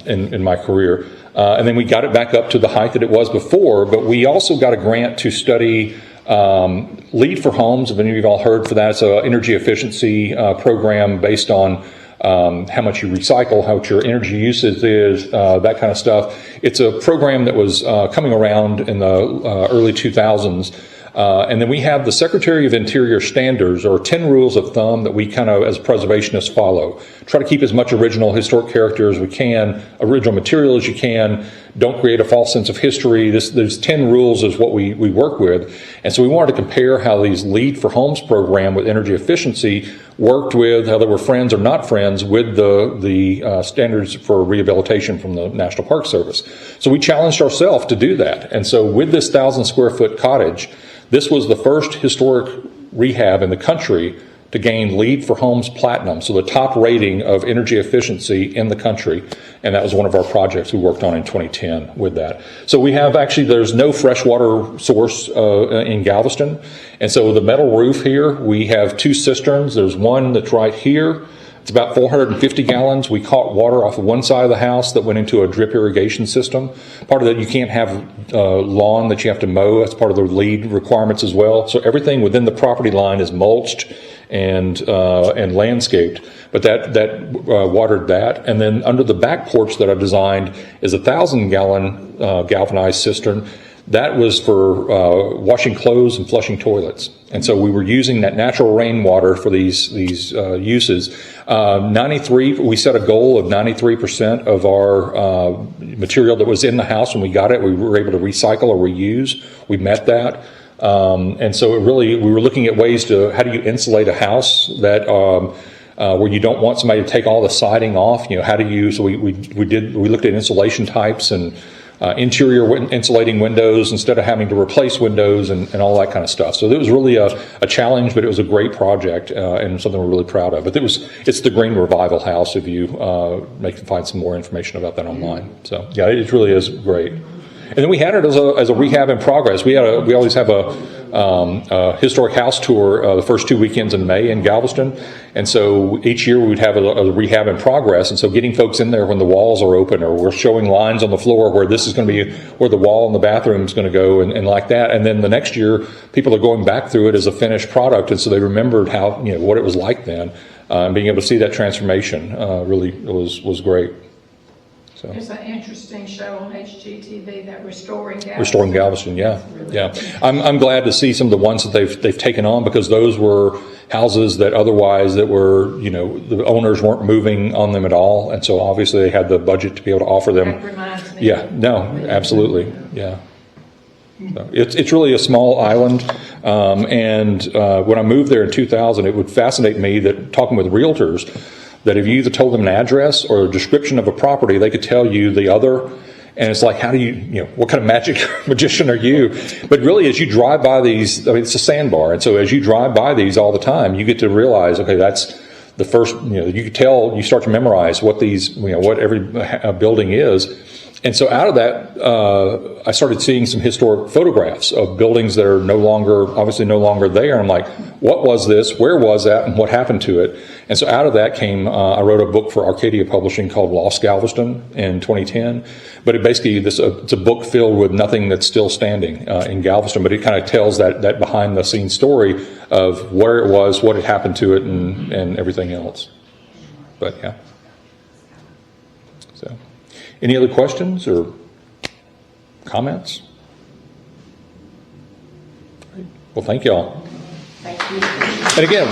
Speaker 1: in my career. And then we got it back up to the height that it was before. But we also got a grant to study LEED for homes. Have any of you all heard for that? It's an energy efficiency program based on how much you recycle, how much your energy usage is, that kind of stuff. It's a program that was coming around in the early 2000s. And then we have the Secretary of Interior standards, or 10 rules of thumb that we kind of, as preservationists, follow. Try to keep as much original historic character as we can, original material as you can. Don't create a false sense of history. There's 10 rules is what we work with. And so we wanted to compare how these LEED for Homes program with energy efficiency worked with, how they were friends or not friends with the standards for rehabilitation from the National Park Service. So we challenged ourselves to do that. And so with this 1,000-square-foot cottage, this was the first historic rehab in the country to gain LEED for Homes Platinum, so the top rating of energy efficiency in the country. And that was one of our projects we worked on in 2010 with that. So we have there's no freshwater source in Galveston. And so the metal roof here, we have 2 cisterns. There's one that's right here. It's about 450 gallons. We caught water off of one side of the house that went into a drip irrigation system. Part of that, you can't have lawn that you have to mow. That's part of the LEED requirements as well. So everything within the property line is mulched and landscaped. But that watered that. And then under the back porch that I designed is a 1,000-gallon galvanized cistern. that was for washing clothes and flushing toilets. And so we were using that natural rainwater for these uses. 93, we set a goal of 93% of our material that was in the house when we got it, we were able to recycle or reuse. We met that. And so it really, we were looking at ways to, how do you insulate a house that, where you don't want somebody to take all the siding off, how do you, so we looked at insulation types and interior insulating windows instead of having to replace windows and all that kind of stuff. So it was really a challenge, but it was a great project and something we're really proud of. But it's the Green Revival House if you can find some more information about that online. So yeah, it really is great. And then we had it as a rehab in progress. We always have a historic house tour the first 2 weekends in May in Galveston, and so each year we'd have a rehab in progress. And so getting folks in there when the walls are open, or we're showing lines on the floor where this is going to be where the wall in the bathroom is going to go, and like that. And then the next year, people are going back through it as a finished product, and so they remembered how what it was like then, and being able to see that transformation really was great. So.
Speaker 5: There's an interesting show on HGTV that Restoring Galveston.
Speaker 1: Restoring Galveston, yeah. I'm glad to see some of the ones that they've taken on, because those were houses that otherwise that were, the owners weren't moving on them at all, and so obviously they had the budget to be able to offer them.
Speaker 5: That reminds me.
Speaker 1: Yeah, no, absolutely, yeah. So it's really a small island, and when I moved there in 2000, it would fascinate me that talking with realtors, that if you either told them an address or a description of a property, they could tell you the other. And it's like, how do you what kind of magician are you? But really, as you drive by these, it's a sandbar. And so as you drive by these all the time, you get to realize, okay, that's the first, you can tell, you start to memorize what these, what every building is. And so out of that, I started seeing some historic photographs of buildings that are obviously no longer there. I'm like, what was this? Where was that? And what happened to it? And so out of that came, I wrote a book for Arcadia Publishing called Lost Galveston in 2010. But it basically, it's a book filled with nothing that's still standing in Galveston. But it kind of tells that behind the scenes story of where it was, what had happened to it, and everything else. But yeah. So. Any other questions or comments? Well, thank you all.
Speaker 7: Thank you.
Speaker 1: And again,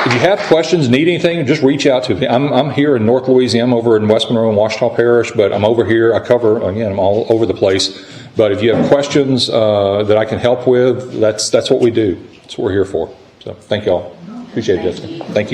Speaker 1: if you have questions, need anything, just reach out to me. I'm here in North Louisiana. I'm over in West Monroe and Ouachita Parish, but I'm over here. I'm all over the place. But if you have questions that I can help with, that's what we do. That's what we're here for. So thank you all. Appreciate it, Jessica. Thank you.